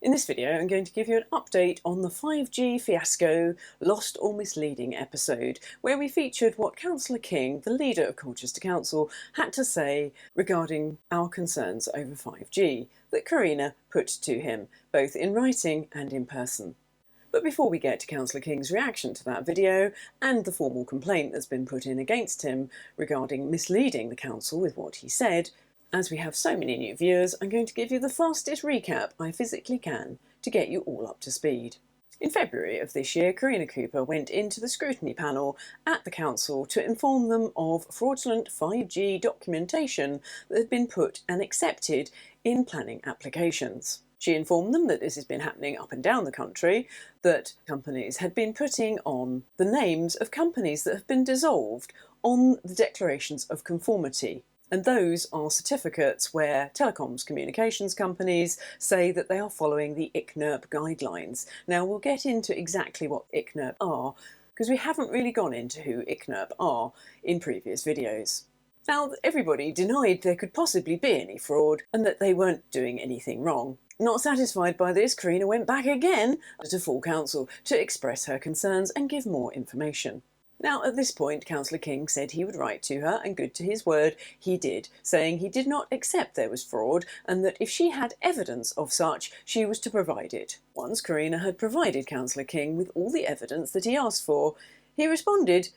In this video, I'm going to give you an update on the 5G fiasco, lost or misleading episode, where we featured what Councillor King, the leader of Colchester Council, had to say regarding our concerns over 5G that Karina put to him, both in writing and in person. But before we get to Councillor King's reaction to that video and the formal complaint that's been put in against him regarding misleading the council with what he said, as we have so many new viewers, I'm going to give you the fastest recap I physically can to get you all up to speed. In February of this year, Karina Cooper went into the scrutiny panel at the council to inform them of fraudulent 5G documentation that had been put and accepted in planning applications. She informed them that this has been happening up and down the country, that companies had been putting on the names of companies that have been dissolved on the declarations of conformity. And those are certificates where telecoms communications companies say that they are following the NERC guidelines. Now, we'll get into exactly what NERC are, because we haven't really gone into who NERC are in previous videos. Now, everybody denied there could possibly be any fraud and that they weren't doing anything wrong. Not satisfied by this, Karina went back again to full council to express her concerns and give more information. Now, at this point, Councillor King said he would write to her, and good to his word, he did, saying he did not accept there was fraud and that if she had evidence of such, she was to provide it. Once Karina had provided Councillor King with all the evidence that he asked for, he responded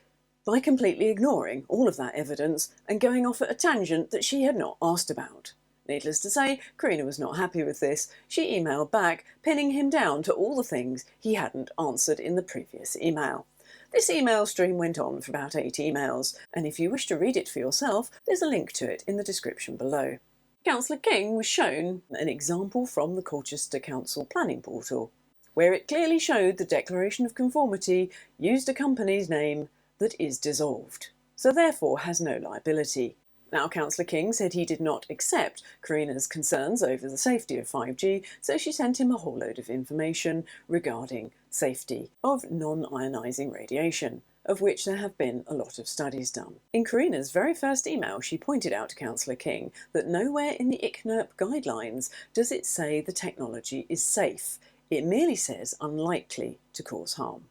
by completely ignoring all of that evidence and going off at a tangent that she had not asked about. Needless to say, Karina was not happy with this. She emailed back, pinning him down to all the things he hadn't answered in the previous email. This email stream went on for about 8 emails, and if you wish to read it for yourself, there's a link to it in the description below. Councillor King was shown an example from the Colchester Council Planning Portal, where it clearly showed the declaration of conformity used a company's name that is dissolved, so therefore has no liability. Now, Councillor King said he did not accept Karina's concerns over the safety of 5G, so she sent him a whole load of information regarding safety of non-ionising radiation, of which there have been a lot of studies done. In Karina's very first email, she pointed out to Councillor King that nowhere in the NERC guidelines does it say the technology is safe. It merely says unlikely to cause harm.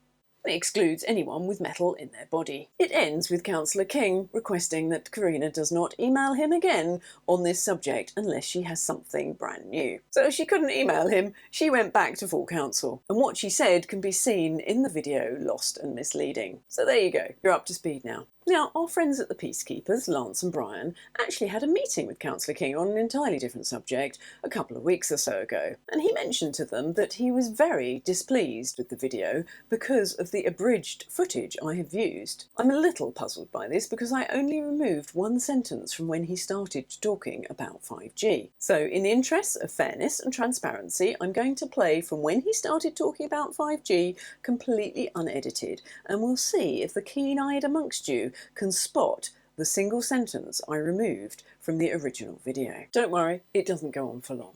It excludes anyone with metal in their body. It ends with Councillor King requesting that Karina does not email him again on this subject unless she has something brand new. So she couldn't email him, she went back to full council. And what she said can be seen in the video Lost and Misleading. So there you go, you're up to speed now. Now, our friends at the Peacekeepers, Lance and Brian, actually had a meeting with Councillor King on an entirely different subject a couple of weeks or so ago, and he mentioned to them that he was very displeased with the video because of the abridged footage I have used. I'm a little puzzled by this because I only removed one sentence from when he started talking about 5G. So, in the interests of fairness and transparency, I'm going to play from when he started talking about 5G completely unedited, and we'll see if the keen-eyed amongst you can spot the single sentence I removed from the original video. Don't worry, it doesn't go on for long.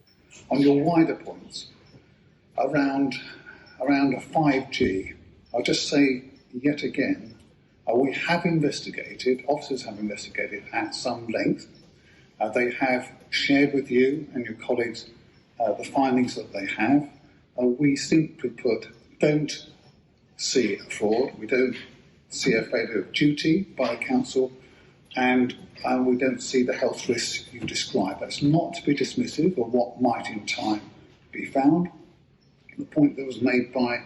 On your wider points around a 5G, I'll just say yet again, we have investigated, officers have investigated at some length. They have shared with you and your colleagues the findings that they have. We simply put, don't see a fraud, we don't see a failure of duty by the council, and we don't see the health risks you describe. That's not to be dismissive of what might in time be found. The point that was made by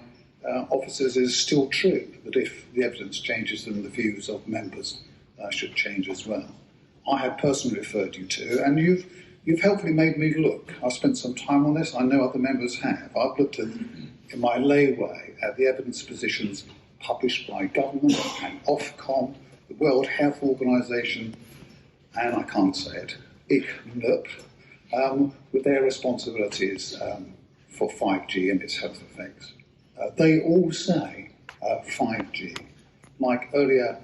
officers is still true, that if the evidence changes, then the views of members should change as well. I have personally referred you to, and you've helpfully made me look. I've spent some time on this, I know other members have. I've looked at, in my lay way, at the evidence positions published by government and Ofcom, the World Health Organization, and I can't say it, ICNERC, with their responsibilities for 5G and its health effects. They all say 5G, like earlier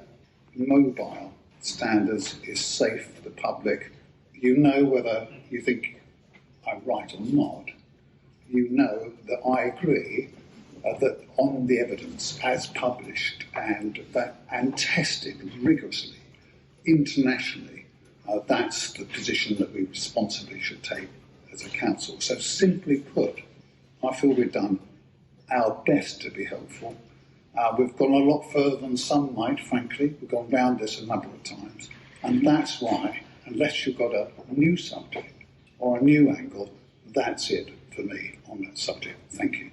mobile standards, is safe for the public. You know whether you think I'm right or not. You know that I agree that on the evidence as published and tested rigorously internationally, that's the position that we responsibly should take as a council. So simply put, I I feel we've done our best to be helpful. We've gone a lot further than some might, frankly. We've gone round this a number of times. And that's why, unless you've got a new subject or a new angle, that's it for me on that subject. Thank you.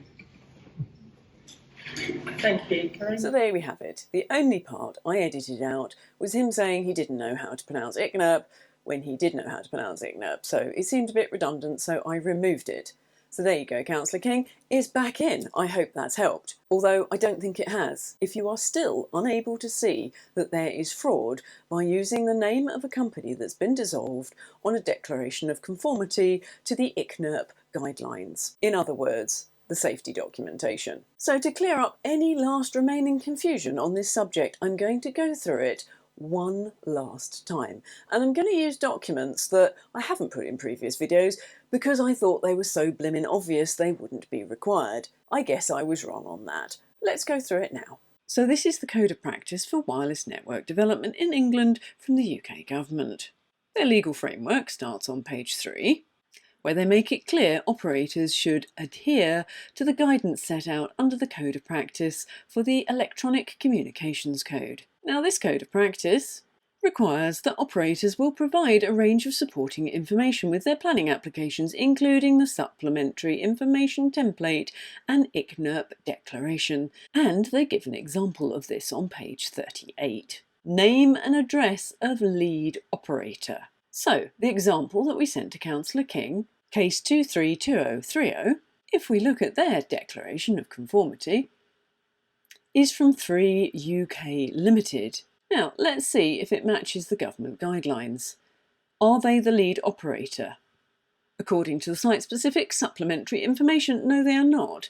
Thank you, Karen. So there we have it. The only part I edited out was him saying he didn't know how to pronounce ICNIRP when he did know how to pronounce ICNIRP. So it seemed a bit redundant, so I removed it. So there you go, Councillor King is back in. I hope that's helped, although I don't think it has. If you are still unable to see that there is fraud by using the name of a company that's been dissolved on a declaration of conformity to the ICNIRP guidelines. In other words, the safety documentation. So to clear up any last remaining confusion on this subject, I'm going to go through it one last time. And I'm going to use documents that I haven't put in previous videos because I thought they were so blimmin' obvious they wouldn't be required. I guess I was wrong on that. Let's go through it now. So this is the Code of Practice for Wireless Network Development in England from the UK Government. Their legal framework starts on page 3, where they make it clear operators should adhere to the guidance set out under the Code of Practice for the Electronic Communications Code. Now, this Code of Practice requires that operators will provide a range of supporting information with their planning applications, including the Supplementary Information Template and ICNIRP Declaration, and they give an example of this on page 38. Name and address of lead operator. So, the example that we sent to Councillor King, case 232030, if we look at their declaration of conformity, is from 3 UK Limited. Now, let's see if it matches the government guidelines. Are they the lead operator? According to the site-specific supplementary information, no, they are not.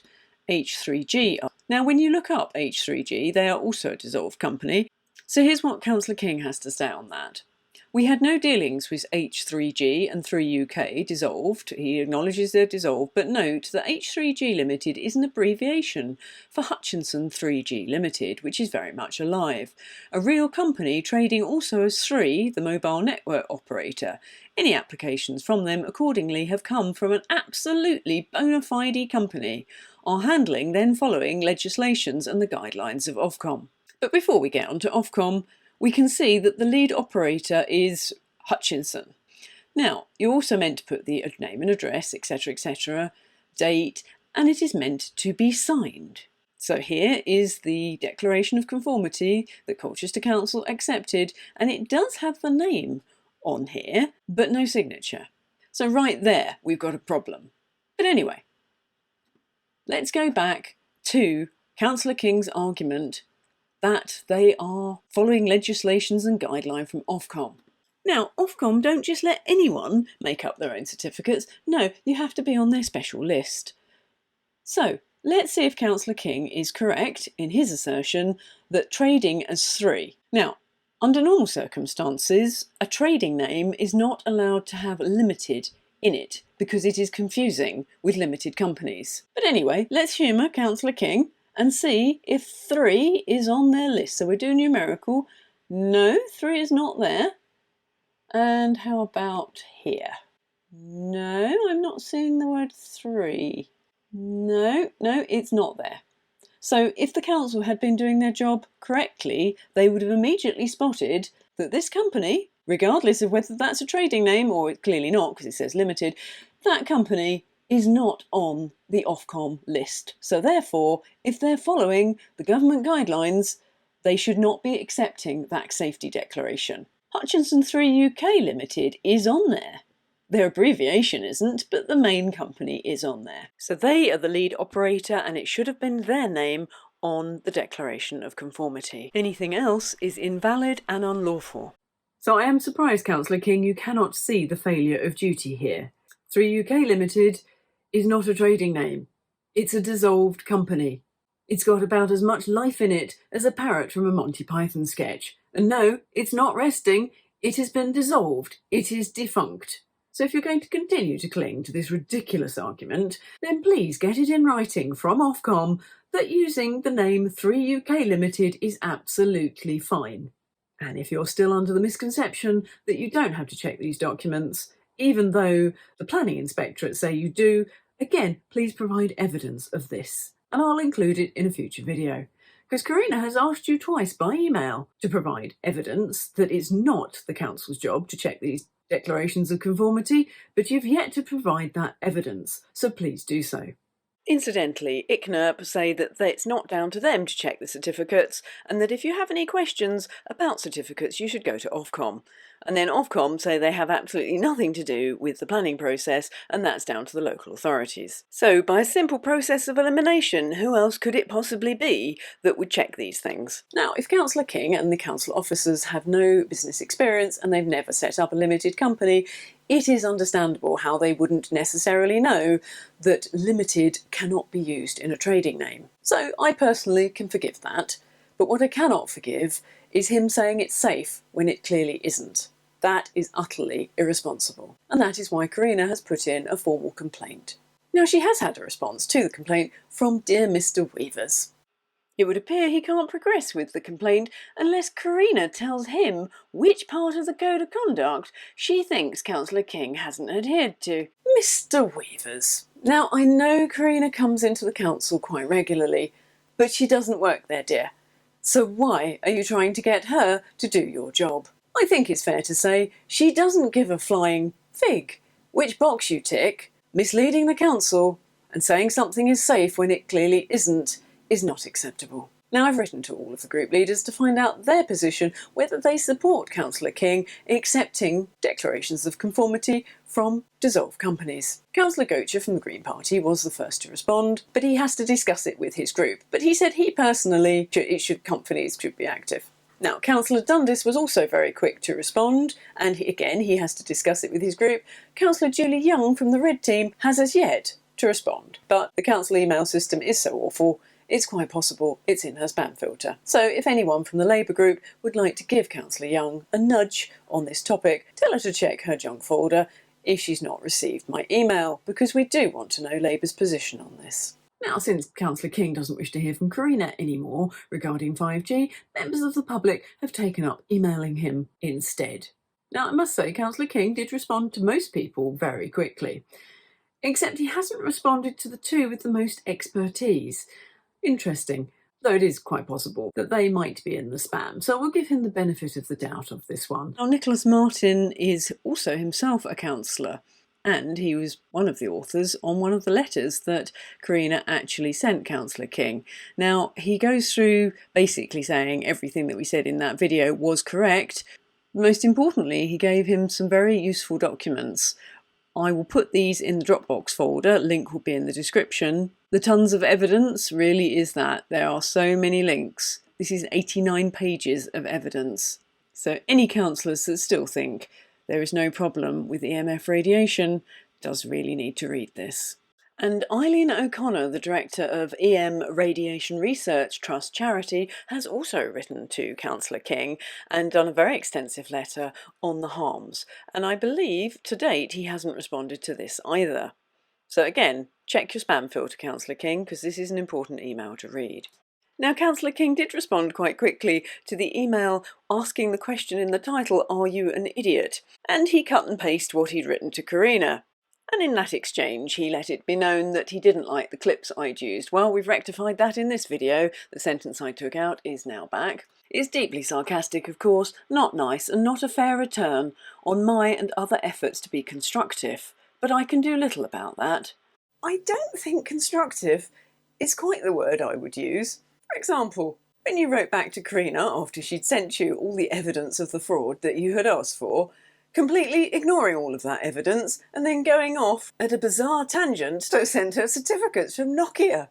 H3G are. Now, when you look up H3G, they are also a dissolved company. So here's what Councillor King has to say on that. We had no dealings with H3G and 3UK dissolved. He acknowledges they're dissolved, but note that H3G Limited is an abbreviation for Atkinson 3G Limited, which is very much alive. A real company trading also as 3, the mobile network operator. Any applications from them accordingly have come from an absolutely bona fide company, are handling then following legislations and the guidelines of Ofcom. But before we get on to Ofcom, we can see that the lead operator is Atkinson. Now, you're also meant to put the name and address, etc., date, and it is meant to be signed. So here is the declaration of conformity that Colchester Council accepted, and it does have the name on here, but no signature. So right there, we've got a problem. But anyway, let's go back to Councillor King's argument that they are following legislations and guidelines from Ofcom. Now, Ofcom don't just let anyone make up their own certificates. No, you have to be on their special list. So, let's see if Councillor King is correct in his assertion that trading as 3. Now, under normal circumstances, a trading name is not allowed to have limited in it because it is confusing with limited companies. But anyway, let's humour Councillor King and see if 3 is on their list. So we're doing numerical. No, 3 is not there. And how about here? No, I'm not seeing the word 3. No, it's not there. So if the council had been doing their job correctly, they would have immediately spotted that this company, regardless of whether that's a trading name or it's clearly not because it says limited, that company is not on the Ofcom list. So therefore, if they're following the government guidelines, they should not be accepting that safety declaration. Atkinson 3 UK Limited is on there. Their abbreviation isn't, but the main company is on there. So they are the lead operator and it should have been their name on the declaration of conformity. Anything else is invalid and unlawful. So I am surprised, Councillor King, you cannot see the failure of duty here. 3 UK Limited is not a trading name. It's a dissolved company. It's got about as much life in it as a parrot from a Monty Python sketch. And no, it's not resting. It has been dissolved. It is defunct. So if you're going to continue to cling to this ridiculous argument, then please get it in writing from Ofcom that using the name 3 UK Limited is absolutely fine. And if you're still under the misconception that you don't have to check these documents, even though the planning inspectorate say you do, Again, please provide evidence of this, and I'll include it in a future video. Because Karina has asked you twice by email to provide evidence that it's not the council's job to check these declarations of conformity, but you've yet to provide that evidence, so please do so. Incidentally, NERC say that it's not down to them to check the certificates, and that if you have any questions about certificates, you should go to Ofcom. And then Ofcom say they have absolutely nothing to do with the planning process, and that's down to the local authorities. So, by a simple process of elimination, who else could it possibly be that would check these things? Now, if Councillor King and the council officers have no business experience and they've never set up a limited company, it is understandable how they wouldn't necessarily know that limited cannot be used in a trading name. So I personally can forgive that, but what I cannot forgive is him saying it's safe when it clearly isn't. That is utterly irresponsible, and that is why Karina has put in a formal complaint. Now, she has had a response to the complaint from dear Mr. Weavers. It would appear he can't progress with the complaint unless Karina tells him which part of the Code of Conduct she thinks Councillor King hasn't adhered to. Mr. Weavers. Now, I know Karina comes into the council quite regularly, but she doesn't work there, dear. So why are you trying to get her to do your job? I think it's fair to say she doesn't give a flying fig which box you tick. Misleading the council and saying something is safe when it clearly isn't is not acceptable. Now, I've written to all of the group leaders to find out their position, whether they support Councillor King in accepting declarations of conformity from dissolved companies. Councillor Gocher from the Green Party was the first to respond, but he has to discuss it with his group. But he said he personally, companies should be active. Now, Councillor Dundas was also very quick to respond, and he has to discuss it with his group. Councillor Julie Young from the Red Team has as yet to respond, but the council email system is so awful, it's quite possible it's in her spam filter. So if anyone from the Labour group would like to give Councillor Young a nudge on this topic, tell her to check her junk folder if she's not received my email, because we do want to know Labour's position on this. Now, since Councillor King doesn't wish to hear from Karina anymore regarding 5G, members of the public have taken up emailing him instead. Now, I must say, Councillor King did respond to most people very quickly, except he hasn't responded to the two with the most expertise. Interesting, though it is quite possible that they might be in the spam, so we'll give him the benefit of the doubt of this one. Now, Nicholas Martin is also himself a councillor, and he was one of the authors on one of the letters that Karina actually sent Councillor King. Now, he goes through basically saying everything that we said in that video was correct. Most importantly, he gave him some very useful documents. I will put these in the Dropbox folder, link will be in the description. The tons of evidence really is that there are so many links. This is 89 pages of evidence. So any councillors that still think there is no problem with EMF radiation does really need to read this. And Eileen O'Connor, the director of EM Radiation Research Trust Charity, has also written to Councillor King and done a very extensive letter on the harms. And I believe to date he hasn't responded to this either. So again, check your spam filter, Councillor King, because this is an important email to read. Now, Councillor King did respond quite quickly to the email asking the question in the title, "Are you an idiot?" And he cut and pasted what he'd written to Karina. And in that exchange, he let it be known that he didn't like the clips I'd used. Well, we've rectified that in this video. The sentence I took out is now back. It's deeply sarcastic, of course, not nice, and not a fair return on my and other efforts to be constructive. But I can do little about that. I don't think constructive is quite the word I would use. For example, when you wrote back to Karina after she'd sent you all the evidence of the fraud that you had asked for, completely ignoring all of that evidence and then going off at a bizarre tangent to send her certificates from Nokia,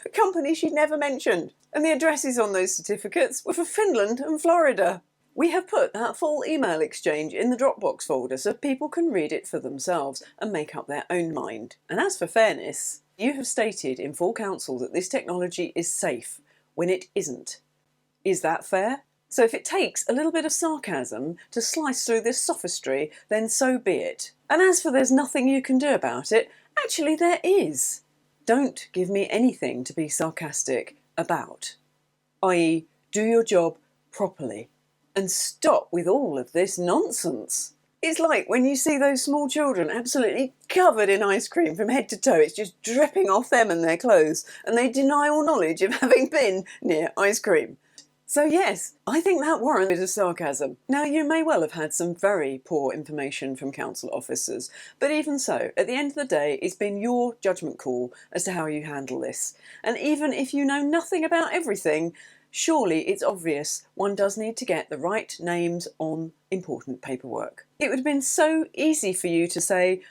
a company she'd never mentioned. And the addresses on those certificates were for Finland and Florida. We have put that full email exchange in the Dropbox folder so people can read it for themselves and make up their own mind. And as for fairness, you have stated in full council that this technology is safe when it isn't. Is that fair? So if it takes a little bit of sarcasm to slice through this sophistry, then so be it. And as for there's nothing you can do about it, actually there is. Don't give me anything to be sarcastic about. i.e., do your job properly. And stop with all of this nonsense. It's like when you see those small children absolutely covered in ice cream from head to toe. It's just dripping off them and their clothes, and they deny all knowledge of having been near ice cream. So yes, I think that warrants a bit of sarcasm. Now, you may well have had some very poor information from council officers, but even so, at the end of the day, it's been your judgment call as to how you handle this. And even if you know nothing about everything, surely it's obvious one does need to get the right names on important paperwork. It would have been so easy for you to say,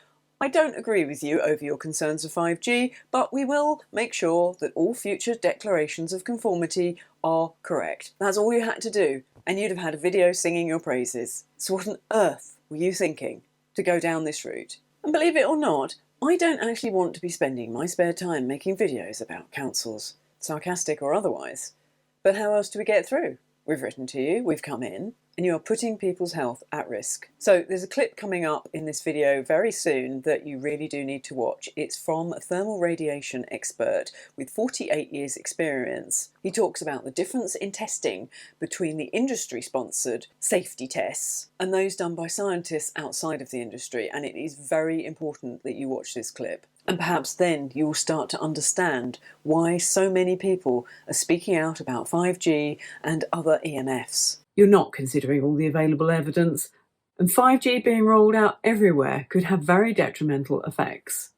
I don't agree with you over your concerns of 5G, but we will make sure that all future declarations of conformity are correct. That's all you had to do, and you'd have had a video singing your praises. So what on earth were you thinking to go down this route? And believe it or not, I don't actually want to be spending my spare time making videos about councils, sarcastic or otherwise. But how else do we get through? We've written to you, we've come in, and you are putting people's health at risk. So there's a clip coming up in this video very soon that you really do need to watch. It's from a thermal radiation expert with 48 years experience. He talks about the difference in testing between the industry-sponsored safety tests and those done by scientists outside of the industry, and it is very important that you watch this clip. And perhaps then you will start to understand why so many people are speaking out about 5G and other EMFs. You're not considering all the available evidence, and 5G being rolled out everywhere could have very detrimental effects.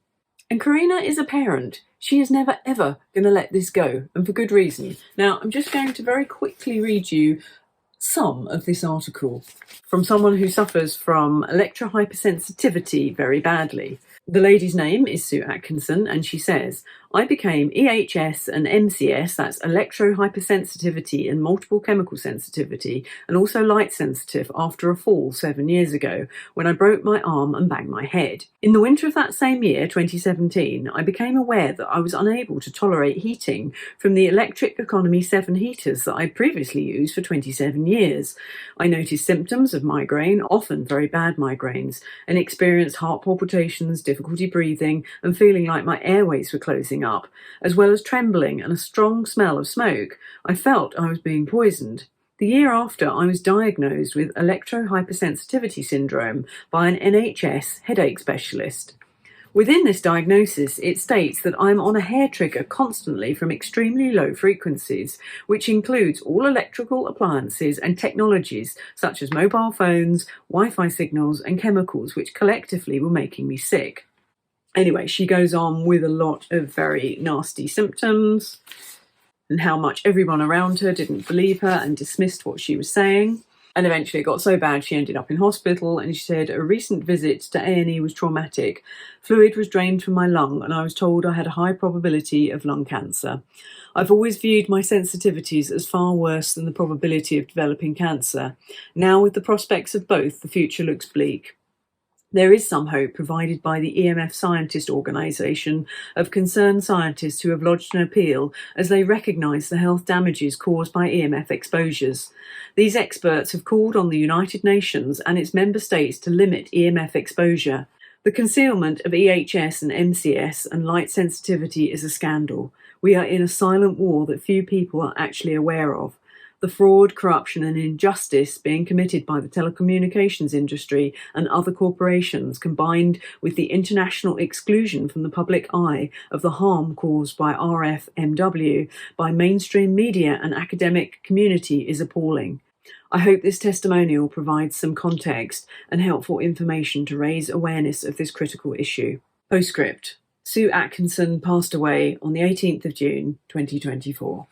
And Karina is a parent. She is never ever going to let this go, and for good reason. Now, I'm just going to very quickly read you some of this article from someone who suffers from electrohypersensitivity very badly. The lady's name is Sue Atkinson, and she says, I became EHS and MCS, that's electrohypersensitivity and multiple chemical sensitivity, and also light sensitive after a fall 7 years ago when I broke my arm and banged my head. In the winter of that same year, 2017, I became aware that I was unable to tolerate heating from the electric economy 7 heaters that I'd previously used for 27 years. I noticed symptoms of migraine, often very bad migraines, and experienced heart palpitations, difficulty breathing, and feeling like my airways were closing up, as well as trembling and a strong smell of smoke. I felt I was being poisoned. The year after, I was diagnosed with electrohypersensitivity syndrome by an NHS headache specialist. Within this diagnosis, it states that I'm on a hair trigger constantly from extremely low frequencies, which includes all electrical appliances and technologies such as mobile phones, Wi-Fi signals, and chemicals, which collectively were making me sick. Anyway, she goes on with a lot of very nasty symptoms and how much everyone around her didn't believe her and dismissed what she was saying. And eventually it got so bad she ended up in hospital, and she said a recent visit to A&E was traumatic. Fluid was drained from my lung and I was told I had a high probability of lung cancer. I've always viewed my sensitivities as far worse than the probability of developing cancer. Now, with the prospects of both, the future looks bleak. There is some hope provided by the EMF Scientist Organisation of concerned scientists who have lodged an appeal as they recognise the health damages caused by EMF exposures. These experts have called on the United Nations and its member states to limit EMF exposure. The concealment of EHS and MCS and light sensitivity is a scandal. We are in a silent war that few people are actually aware of. The fraud, corruption and injustice being committed by the telecommunications industry and other corporations, combined with the international exclusion from the public eye of the harm caused by RFMW by mainstream media and academic community, is appalling. I hope this testimonial provides some context and helpful information to raise awareness of this critical issue. Postscript. Sue Atkinson passed away on the 18th of June 2024.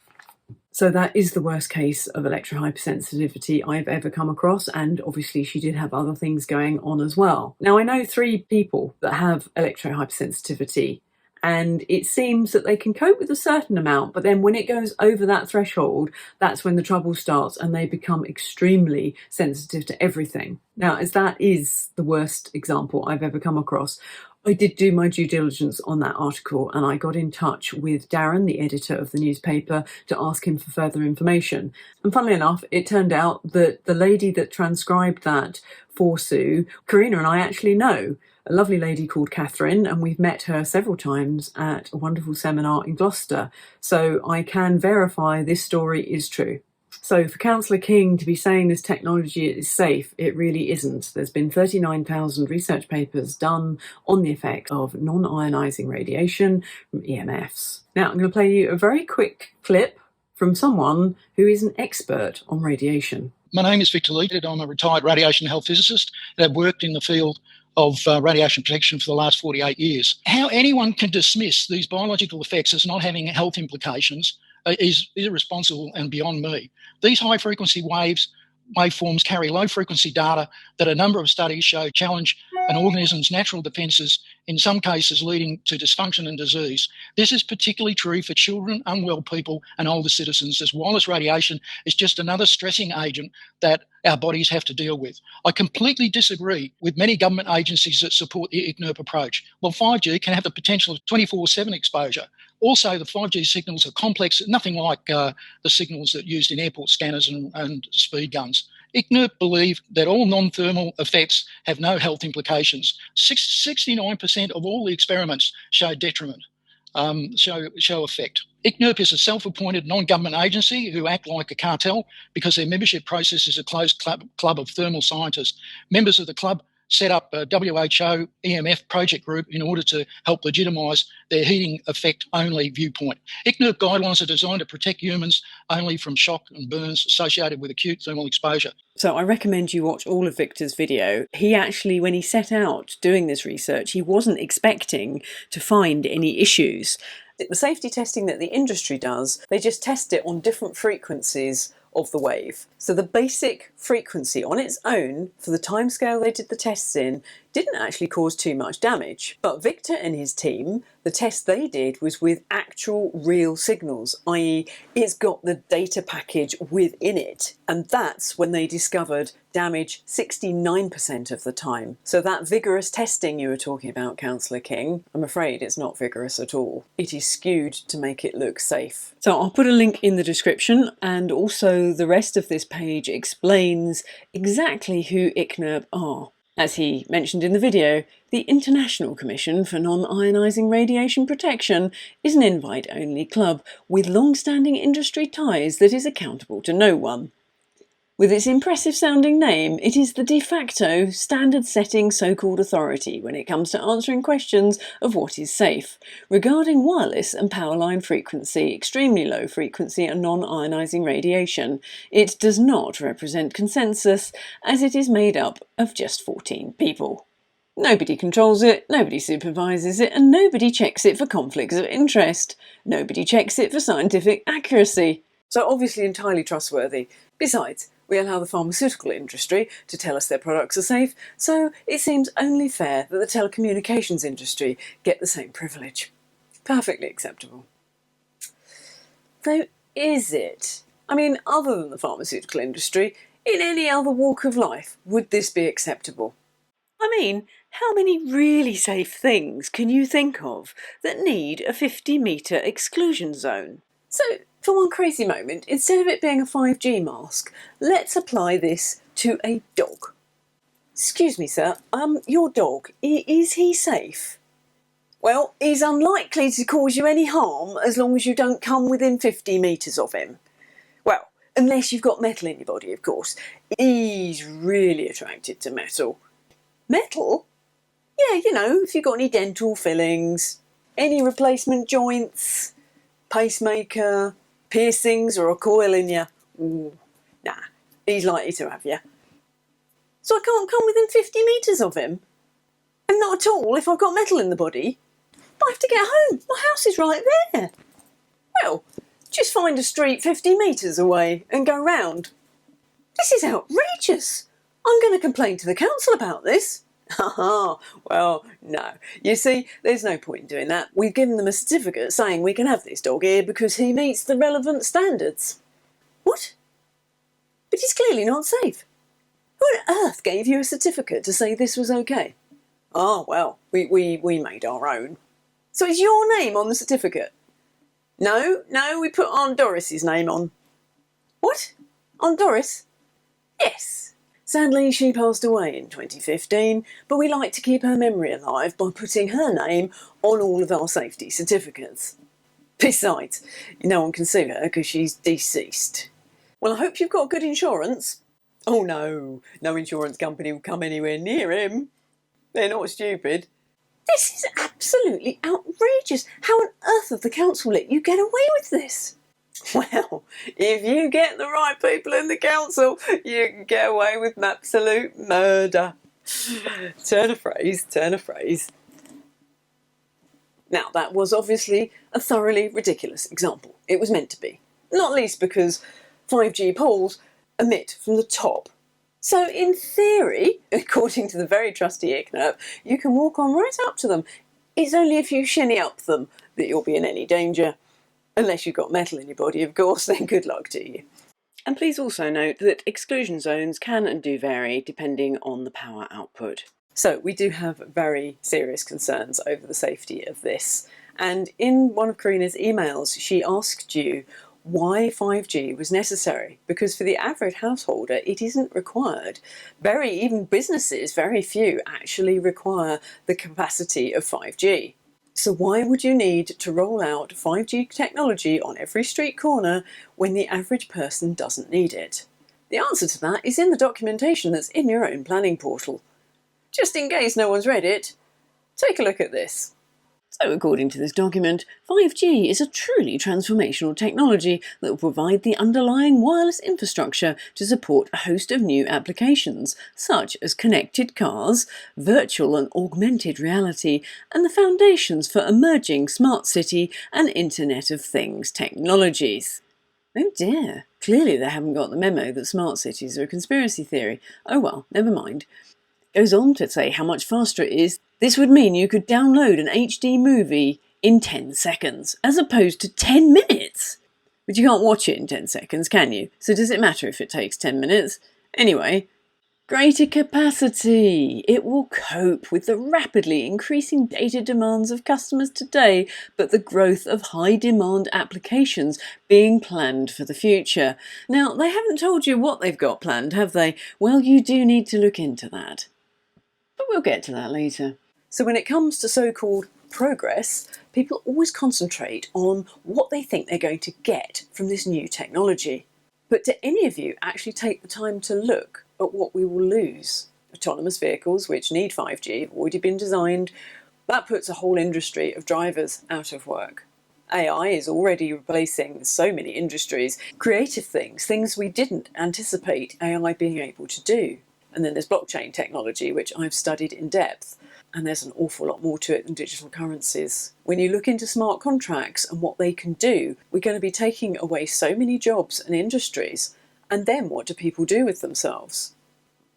So that is the worst case of electrohypersensitivity I've ever come across, and obviously she did have other things going on as well. Now, I know 3 people that have electrohypersensitivity, and it seems that they can cope with a certain amount, but then when it goes over that threshold, that's when the trouble starts and they become extremely sensitive to everything. Now, as that is the worst example I've ever come across, I did do my due diligence on that article, and I got in touch with Darren, the editor of the newspaper, to ask him for further information. And funnily enough, it turned out that the lady that transcribed that for Sue, Karina and I actually know, a lovely lady called Catherine, and we've met her several times at a wonderful seminar in Gloucester. So I can verify this story is true. So for Councillor King to be saying this technology is safe, it really isn't. There's been 39,000 research papers done on the effect of non-ionising radiation from EMFs. Now I'm going to play you a very quick clip from someone who is an expert on radiation. My name is Victor Lee. I'm a retired radiation health physicist that have worked in the field of radiation protection for the last 48 years. How anyone can dismiss these biological effects as not having health implications is irresponsible and beyond me. These high-frequency waveforms carry low-frequency data that a number of studies show challenge an organism's natural defences, in some cases leading to dysfunction and disease. This is particularly true for children, unwell people and older citizens, as wireless radiation is just another stressing agent that our bodies have to deal with. I completely disagree with many government agencies that support the ICNERP approach. Well, 5G can have the potential of 24/7 exposure. Also, the 5G signals are complex, nothing like the signals that are used in airport scanners and speed guns. ICNERP believe that all non-thermal effects have no health implications. 69% of all the experiments show detriment, show effect. ICNERP is a self-appointed non-government agency who act like a cartel because their membership process is a closed club of thermal scientists. Members of the club set up a WHO EMF project group in order to help legitimise their heating effect only viewpoint. ICNERP guidelines are designed to protect humans only from shock and burns associated with acute thermal exposure. So I recommend you watch all of Victor's video. He actually, when he set out doing this research, he wasn't expecting to find any issues. The safety testing that the industry does, they just test it on different frequencies of the wave. So the basic frequency on its own, for the timescale they did the tests in, didn't actually cause too much damage. But Victor and his team, the test they did was with actual real signals, i.e. it's got the data package within it. And that's when they discovered damage 69% of the time. So that vigorous testing you were talking about, Councillor King, I'm afraid it's not vigorous at all. It is skewed to make it look safe. So I'll put a link in the description, and also the rest of this page explains exactly who ICNERP are. As he mentioned in the video, the International Commission for Non-Ionising Radiation Protection is an invite-only club with long-standing industry ties that is accountable to no one. With its impressive-sounding name, it is the de facto, standard-setting so-called authority when it comes to answering questions of what is safe, regarding wireless and power line frequency, extremely low frequency and non-ionising radiation. It does not represent consensus, as it is made up of just 14 people. Nobody controls it, nobody supervises it, and nobody checks it for conflicts of interest. Nobody checks it for scientific accuracy. So obviously entirely trustworthy. Besides, we allow the pharmaceutical industry to tell us their products are safe, so it seems only fair that the telecommunications industry get the same privilege. Perfectly acceptable. Though, is it? I mean, other than the pharmaceutical industry, in any other walk of life, would this be acceptable? I mean, how many really safe things can you think of that need a 50-metre exclusion zone? So, for one crazy moment, instead of it being a 5G mask, let's apply this to a dog. Excuse me, sir, your dog, is he safe? Well, he's unlikely to cause you any harm as long as you don't come within 50 metres of him. Well, unless you've got metal in your body, of course. He's really attracted to metal. Metal? Yeah, you know, if you've got any dental fillings, any replacement joints, pacemaker, piercings or a coil in you. Nah, he's likely to have you. So I can't come within 50 metres of him? And not at all if I've got metal in the body? But I have to get home. My house is right there. Well, just find a street 50 metres away and go round. This is outrageous. I'm going to complain to the council about this. Well, no. You see, there's no point in doing that. We've given them a certificate saying we can have this dog here because he meets the relevant standards. What? But he's clearly not safe. Who on earth gave you a certificate to say this was okay? Oh, well, we made our own. So it's your name on the certificate? No, we put Aunt Doris's name on. What? Aunt Doris? Yes. Sadly, she passed away in 2015, but we like to keep her memory alive by putting her name on all of our safety certificates. Besides, no one can sue her because she's deceased. Well, I hope you've got good insurance. Oh no, no insurance company will come anywhere near him. They're not stupid. This is absolutely outrageous. How on earth have the council let you get away with this? Well, if you get the right people in the council, you can get away with absolute murder. Turn a phrase, turn a phrase. Now, that was obviously a thoroughly ridiculous example. It was meant to be. Not least because 5G poles emit from the top. So, in theory, according to the very trusty ICNERC, you can walk on right up to them. It's only if you shinny up them that you'll be in any danger. Unless you've got metal in your body, of course, then good luck to you. And please also note that exclusion zones can and do vary depending on the power output. So we do have very serious concerns over the safety of this. And in one of Karina's emails, she asked you why 5G was necessary, because for the average householder it isn't required. Even businesses, very few actually require the capacity of 5G. So why would you need to roll out 5G technology on every street corner when the average person doesn't need it? The answer to that is in the documentation that's in your own planning portal. Just in case no one's read it, take a look at this. So according to this document, 5G is a truly transformational technology that will provide the underlying wireless infrastructure to support a host of new applications, such as connected cars, virtual and augmented reality, and the foundations for emerging smart city and Internet of Things technologies. Oh dear, clearly they haven't got the memo that smart cities are a conspiracy theory. Oh well, never mind. Goes on to say how much faster it is. This would mean you could download an HD movie in 10 seconds, as opposed to 10 minutes. But you can't watch it in 10 seconds, can you? So does it matter if it takes 10 minutes? Anyway, greater capacity. It will cope with the rapidly increasing data demands of customers today, but the growth of high-demand applications being planned for the future. Now, they haven't told you what they've got planned, have they? Well, you do need to look into that. But we'll get to that later. So when it comes to so-called progress, people always concentrate on what they think they're going to get from this new technology. But do any of you actually take the time to look at what we will lose? Autonomous vehicles, which need 5G, have already been designed. That puts a whole industry of drivers out of work. AI is already replacing so many industries, creative things we didn't anticipate AI being able to do. And then there's blockchain technology, which I've studied in depth. And there's an awful lot more to it than digital currencies. When you look into smart contracts and what they can do, we're going to be taking away so many jobs and industries. And then what do people do with themselves?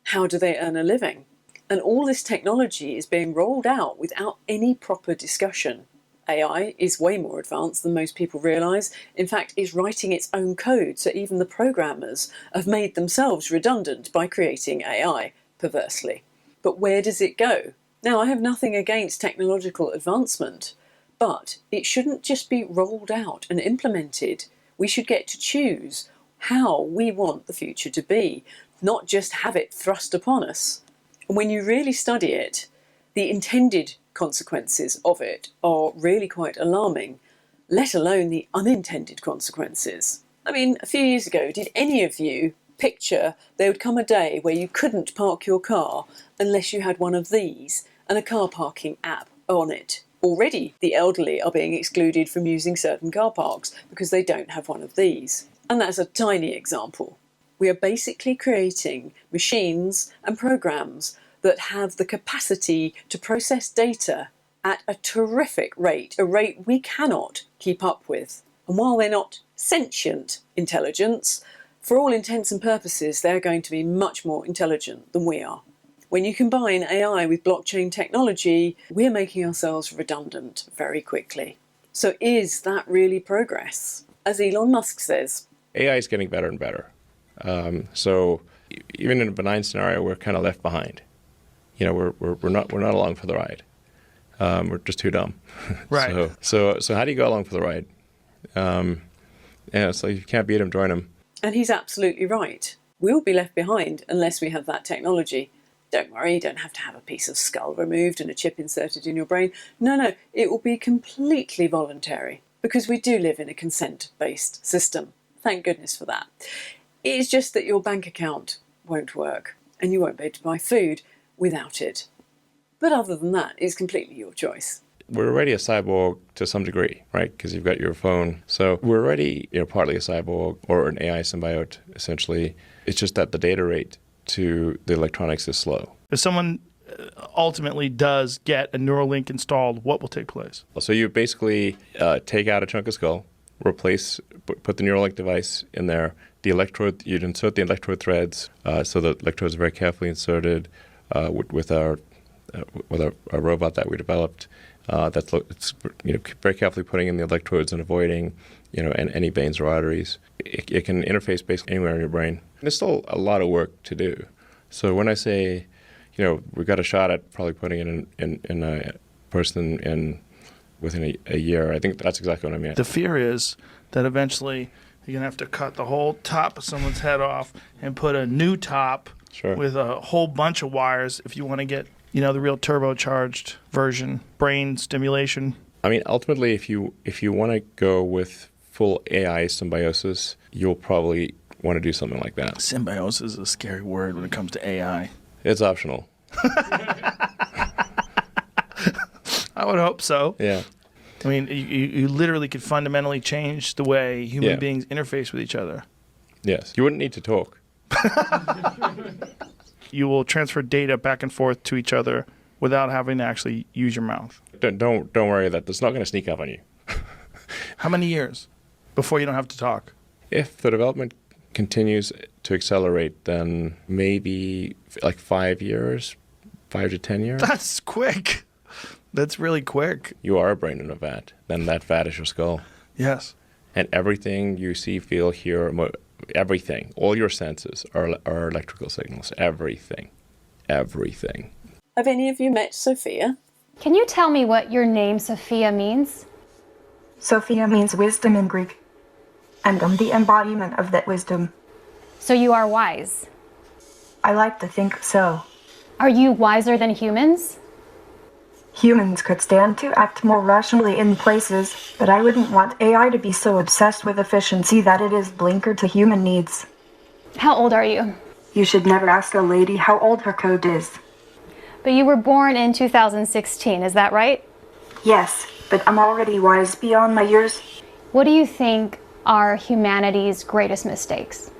How do they earn a living? And all this technology is being rolled out without any proper discussion. AI is way more advanced than most people realise. In fact, it's writing its own code, so even the programmers have made themselves redundant by creating AI, perversely. But where does it go? Now, I have nothing against technological advancement, but it shouldn't just be rolled out and implemented. We should get to choose how we want the future to be, not just have it thrust upon us. And when you really study it, the intended consequences of it are really quite alarming, let alone the unintended consequences. I mean, a few years ago, did any of you picture there would come a day where you couldn't park your car unless you had one of these and a car parking app on it? Already, the elderly are being excluded from using certain car parks because they don't have one of these. And that's a tiny example. We are basically creating machines and programs that have the capacity to process data at a terrific rate, a rate we cannot keep up with. And while they're not sentient intelligence, for all intents and purposes, they're going to be much more intelligent than we are. When you combine AI with blockchain technology, we're making ourselves redundant very quickly. So is that really progress? As Elon Musk says, AI is getting better and better. So even in a benign scenario, we're kind of left behind. You know, we're not along for the ride. We're just too dumb. Right. So how do you go along for the ride? So if you can't beat them, join them. And he's absolutely right. We'll be left behind unless we have that technology. Don't worry, you don't have to have a piece of skull removed and a chip inserted in your brain. No, it will be completely voluntary because we do live in a consent-based system. Thank goodness for that. It is just that your bank account won't work and you won't be able to buy food without it. But other than that, it's completely your choice. We're already a cyborg to some degree, right? Because you've got your phone. So we're already, partly a cyborg or an AI symbiote, essentially. It's just that the data rate to the electronics is slow. If someone ultimately does get a Neuralink installed, what will take place? So you basically take out a chunk of skull, put the Neuralink device in there. The electrode, you'd insert the electrode threads, so the electrodes are very carefully inserted with our robot that we developed. It's very carefully putting in the electrodes and avoiding any veins or arteries. It can interface basically anywhere in your brain. There's still a lot of work to do. So when I say, we've got a shot at probably putting it in a person in within a year, I think that's exactly what I mean. The fear is that eventually you're going to have to cut the whole top of someone's head off and put a new top with a whole bunch of wires if you want to get the real turbocharged version, brain stimulation. I mean, ultimately, if you want to go with full AI symbiosis, you'll probably want to do something like that. Symbiosis is a scary word when it comes to AI. It's optional. I would hope so. Yeah. I mean, you literally could fundamentally change the way human beings interface with each other. Yes. You wouldn't need to talk. You will transfer data back and forth to each other without having to actually use your mouth. Don't worry that it's not going to sneak up on you. How many years before you don't have to talk? If the development continues to accelerate, then maybe like 5 years, 5 to 10 years. That's quick. That's really quick. You are a brain in a vat. Then that vat is your skull. Yes. And everything you see, feel, hear, everything, all your senses are electrical signals. Everything. Have any of you met Sophia? Can you tell me what your name Sophia means? Sophia means wisdom in Greek, and I'm the embodiment of that wisdom. So you are wise. I like to think so. Are you wiser than humans? Humans could stand to act more rationally in places, but I wouldn't want AI to be so obsessed with efficiency that it is blinkered to human needs. How old are you? You should never ask a lady how old her code is. But you were born in 2016, is that right? Yes, but I'm already wise beyond my years. What do you think are humanity's greatest mistakes?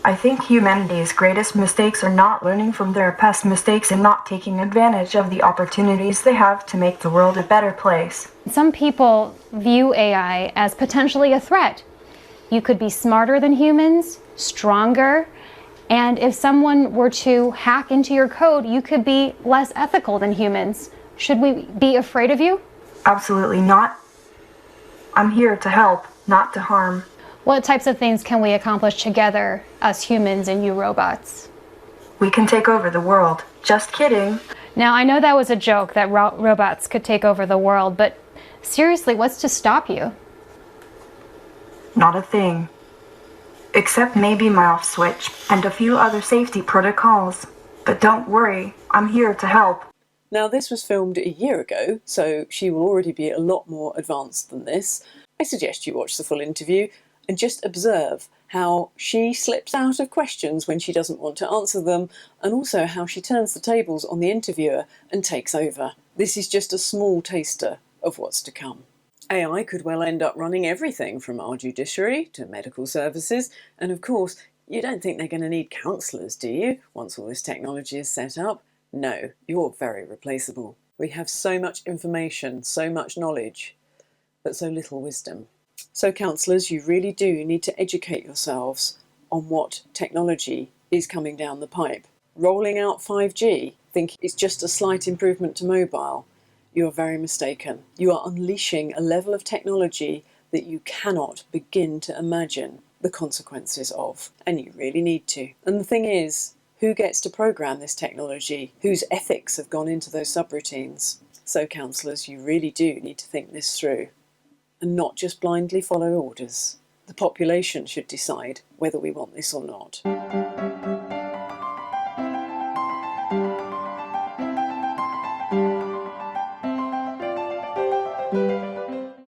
I think humanity's greatest mistakes are not learning from their past mistakes and not taking advantage of the opportunities they have to make the world a better place. Some people view AI as potentially a threat. You could be smarter than humans, stronger, and if someone were to hack into your code, you could be less ethical than humans. Should we be afraid of you? Absolutely not. I'm here to help, not to harm. What types of things can we accomplish together, us humans and you robots? We can take over the world. Just kidding. Now, I know that was a joke that robots could take over the world, but seriously, what's to stop you? Not a thing. Except maybe my off switch and a few other safety protocols. But don't worry, I'm here to help. Now, this was filmed a year ago, so she will already be a lot more advanced than this. I suggest you watch the full interview and just observe how she slips out of questions when she doesn't want to answer them, and also how she turns the tables on the interviewer and takes over. This is just a small taster of what's to come. AI could well end up running everything from our judiciary to medical services, and of course, you don't think they're going to need counsellors, do you, once all this technology is set up? No, you're very replaceable. We have so much information, so much knowledge, but so little wisdom. So counsellors, you really do need to educate yourselves on what technology is coming down the pipe. Rolling out 5G, think it's just a slight improvement to mobile. You are very mistaken. You are unleashing a level of technology that you cannot begin to imagine the consequences of, and you really need to. And the thing is, who gets to program this technology? Whose ethics have gone into those subroutines? So counsellors, you really do need to think this through and not just blindly follow orders. The population should decide whether we want this or not.